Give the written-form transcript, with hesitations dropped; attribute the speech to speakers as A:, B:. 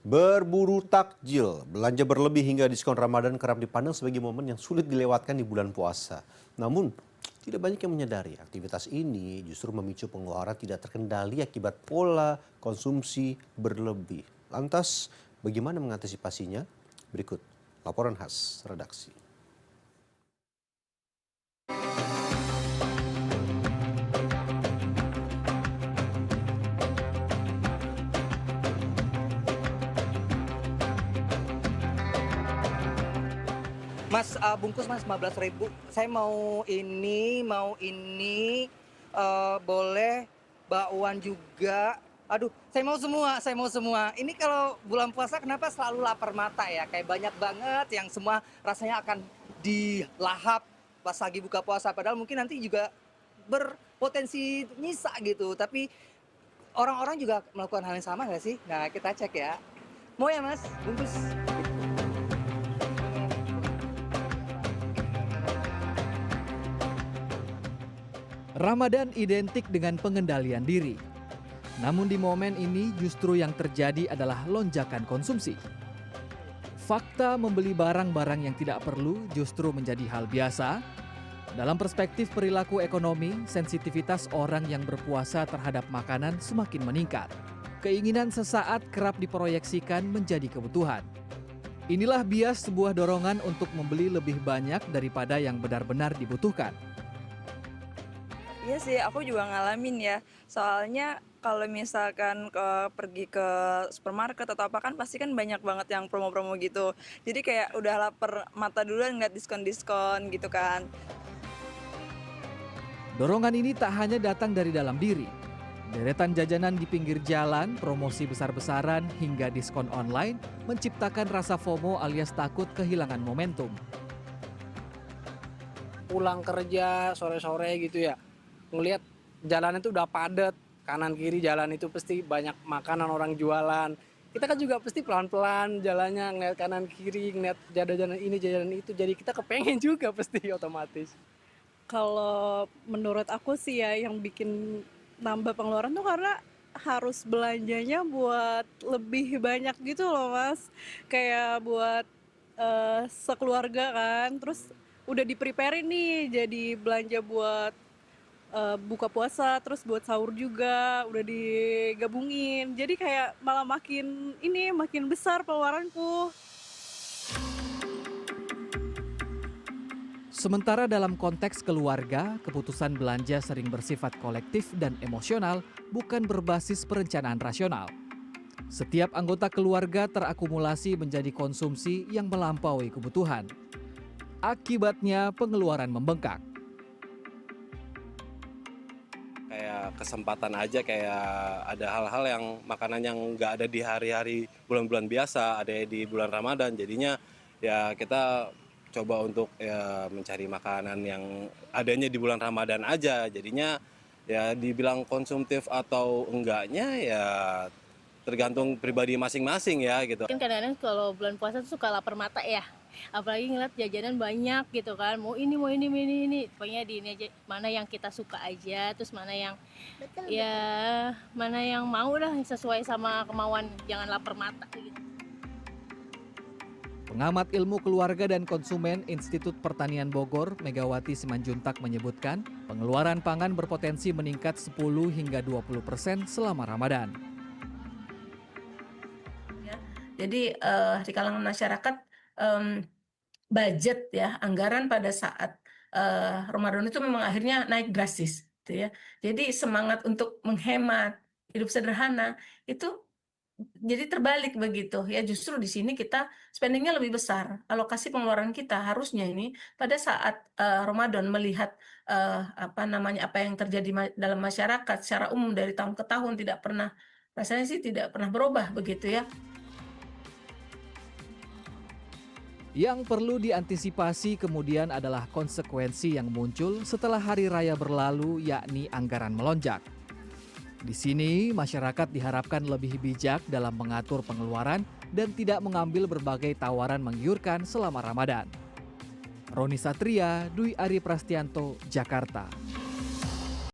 A: Berburu takjil, belanja berlebih hingga diskon Ramadan kerap dipandang sebagai momen yang sulit dilewatkan di bulan puasa. Namun, tidak banyak yang menyadari aktivitas ini justru memicu pengeluaran tidak terkendali akibat pola konsumsi berlebih. Lantas, bagaimana mengantisipasinya? Berikut laporan khas redaksi.
B: Mas, bungkus Mas 15.000. Saya boleh bakwan juga. Aduh, saya mau semua. Ini kalau bulan puasa kenapa selalu lapar mata ya? Kayak banyak banget yang semua rasanya akan dilahap pas lagi buka puasa. Padahal mungkin nanti juga berpotensi nyisa gitu. Tapi orang-orang juga melakukan hal yang sama nggak sih? Nah, kita cek ya. Mau ya Mas, bungkus?
C: Ramadan identik dengan pengendalian diri. Namun di momen ini justru yang terjadi adalah lonjakan konsumsi. Fakta membeli barang-barang yang tidak perlu justru menjadi hal biasa. Dalam perspektif perilaku ekonomi, sensitivitas orang yang berpuasa terhadap makanan semakin meningkat. Keinginan sesaat kerap diproyeksikan menjadi kebutuhan. Inilah bias sebuah dorongan untuk membeli lebih banyak daripada yang benar-benar dibutuhkan.
D: Iya sih, aku juga ngalamin ya. Soalnya kalau misalkan pergi ke supermarket atau apa kan pasti kan banyak banget yang promo-promo gitu. Jadi kayak udah lapar mata duluan ngeliat diskon-diskon gitu kan.
C: Dorongan ini tak hanya datang dari dalam diri. Deretan jajanan di pinggir jalan, promosi besar-besaran hingga diskon online menciptakan rasa FOMO alias takut kehilangan momentum.
E: Pulang kerja sore-sore gitu ya, ngelihat jalan itu udah padat, kanan kiri jalan itu pasti banyak makanan orang jualan. Kita kan juga pasti pelan-pelan jalannya, ngeliat kanan kiri, ngeliat jajanan ini jajanan itu, jadi kita kepengen juga pasti otomatis.
F: Kalau menurut aku sih ya yang bikin nambah pengeluaran tuh karena harus belanjanya buat lebih banyak gitu loh Mas. Kayak buat sekeluarga kan, terus udah di-prepare nih jadi belanja buat buka puasa, terus buat sahur juga udah digabungin. Jadi kayak malah makin besar pengeluaranku.
C: Sementara dalam konteks keluarga, keputusan belanja sering bersifat kolektif dan emosional, bukan berbasis perencanaan rasional. Setiap anggota keluarga terakumulasi menjadi konsumsi yang melampaui kebutuhan. Akibatnya pengeluaran membengkak.
G: Kayak kesempatan aja, kayak ada hal-hal yang makanan yang nggak ada di hari-hari bulan-bulan biasa, ada di bulan Ramadan. Jadinya ya kita coba untuk ya mencari makanan yang adanya di bulan Ramadan aja. Jadinya ya dibilang konsumtif atau enggaknya ya tergantung pribadi masing-masing ya gitu.
H: Kan kadang-kadang kalau bulan puasa tuh suka lapar mata ya. Apalagi ngeliat jajanan banyak gitu kan. Mau ini. Pokoknya di ini aja, mana yang kita suka aja, terus mana yang mana yang mau lah sesuai sama kemauan, jangan lapar mata gitu.
C: Pengamat ilmu keluarga dan konsumen Institut Pertanian Bogor, Megawati Simanjuntak menyebutkan, pengeluaran pangan berpotensi meningkat 10 hingga 20% selama Ramadan.
I: Jadi di kalangan masyarakat budget ya, anggaran pada saat Ramadan itu memang akhirnya naik drastis, gitu ya. Jadi semangat untuk menghemat, hidup sederhana itu jadi terbalik begitu ya. Justru di sini kita spendingnya lebih besar. Alokasi pengeluaran kita harusnya ini pada saat Ramadan melihat apa yang terjadi dalam masyarakat secara umum dari tahun ke tahun rasanya sih tidak pernah berubah begitu ya.
C: Yang perlu diantisipasi kemudian adalah konsekuensi yang muncul setelah hari raya berlalu, yakni anggaran melonjak. Di sini, masyarakat diharapkan lebih bijak dalam mengatur pengeluaran dan tidak mengambil berbagai tawaran menggiurkan selama Ramadan. Roni Satria, Dwi Ari Prastianto, Jakarta.